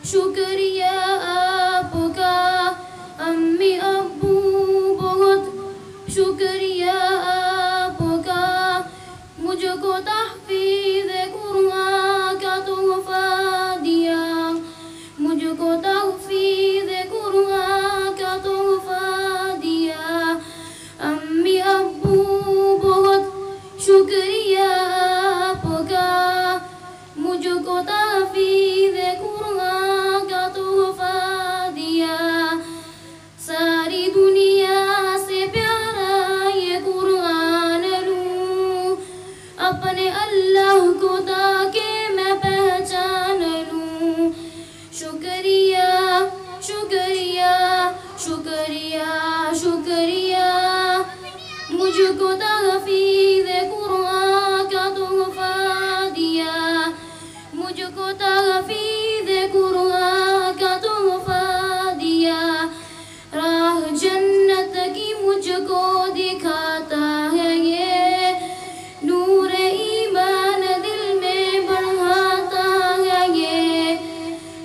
شکریہ آپ کا امی ابو بہت شکریہ آپ کا مجھ کو تحفیظ قرآن کا تحفہ دیا مجھ کو تحفیظ قرآن کا تحفہ دیا امی ابو بہت شکریہ آپ کا مجھ کو تحفیظ قرآن کا تحفہ دیا ساری دنیا سے پیارا یہ قرآن لوں اپنے اللہ کو تاکہ میں پہچان لوں شکریہ شکریہ شکریہ شکریہ مجھ کو تحفیظ قرآن کا تحفہ دیا مجھ کو تحفیظ قرآن کا تحفہ دیا راہ جنت کی مجھ کو دکھاتا ہے یہ نور ایمان دل میں بڑھاتا ہے یہ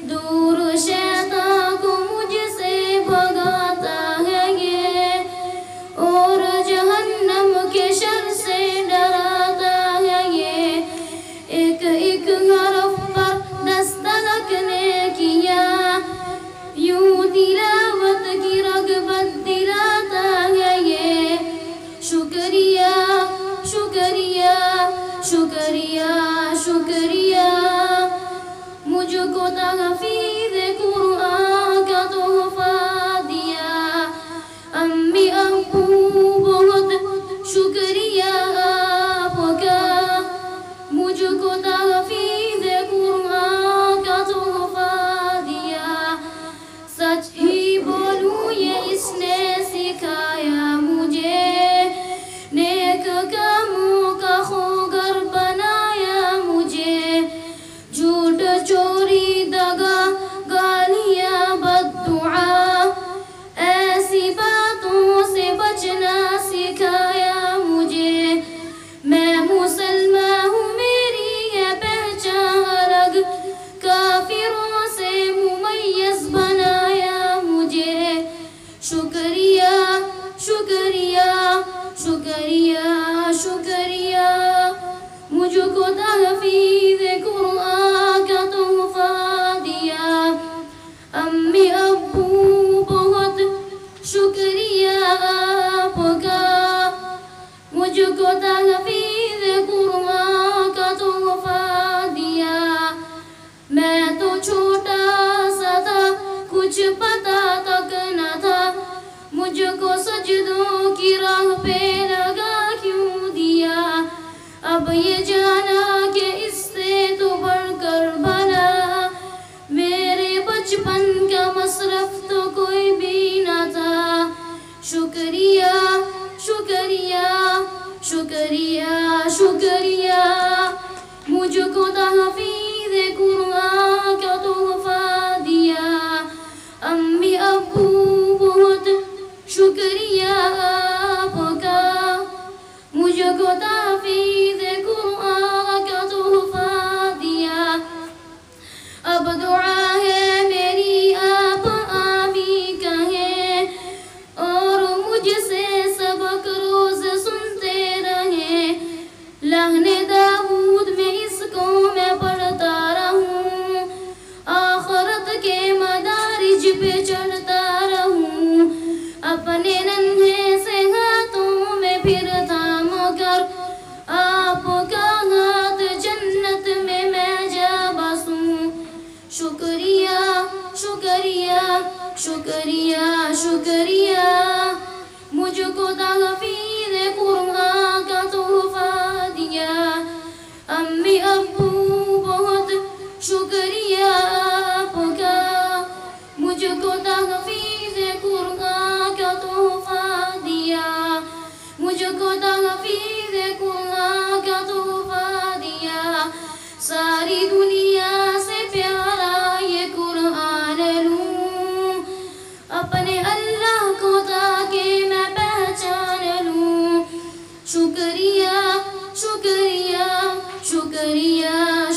دور شیطان کو مجھ سے بھگاتا ہے یہ اور جہنم کے شر سے ڈراتا ہے یہ ایک ایک حرف پر دستک نے کیا یوں تلاوت کی رغبت دلاتا ہے یہ شکریہ شکریہ شکریہ شکریہ مجھ کو تحفیظ قرآن کا تحفہ دیا امی ابو بہت شکریہ آپ کا مجھ کو تحفیظ قرآن کا تحفہ دیا سچ ہی بولوں یہ اس نے سکھایا مجھے نیک کاموں کا خوگر بنایا مجھے جھوٹ چوری دغا گالیاں بددعا ایسی باتوں سے بچنا سکھایا مجھے میں مسلمان ہوں میری ہے پہچان الگ کافروں سے ممیز بنایا مجھے شکریہ شکریہ شکریہ شکریہ مجھ کو تحفیظ قرآن کا تحفہ دیا امی ابو بہت شکریہ آپ کا مجھ کو تحفیظ قرآن کا تحفہ دیا میں تو چھوٹا سا تھا کچھ پتا تک نہ تھا مجھ کو سجدوں کی راہ پہ لگا کیوں دیا اب یہ جانا کہ اس سے تو بڑھ کر بھلا میرے بچپن کا مصرف تو کوئی بھی نہ تھا شکریہ شکریہ شکریہ شکریہ مجھ کو تحفیظ قرآن کا تحفہ دیا امی ابو بہت شکریہ آپ کا مجھ کو تحفیظ قرآن کا تحفہ دیا اب دعا ہے میری آپ آمین کہیں اور مجھ سے سبق روز سنتے رہیں لہن داؤد میں اس کو میں پڑھتا رہوں آخرت کے مدارج پہ چڑھتا رہوں اپنے ننھے سے ہاتھوں میں پھر تھام کر آپ کا ہاتھ جنت میں جا بسوں شکریہ شکریہ شکریہ شکریہ مجھ کو تحفیظ قرآن کا تحفہ دیا امی ابو بہت شکریہ آپ کا مجھ کو تحفیظ قرآن کا تحفہ دیا مجھ کو تحفیظ قرآن کا تحفہ دیا ساری دنیا سے پیارا یہ قرآن لوں اپنے اللہ کو تاکہ میں پہچان لوں شکریہ شکریہ شکریہ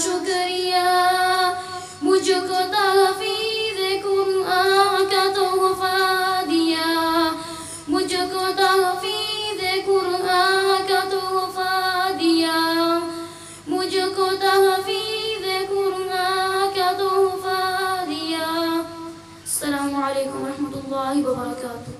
شکریہ مجھ کو تحفیظ وبرکاتہ.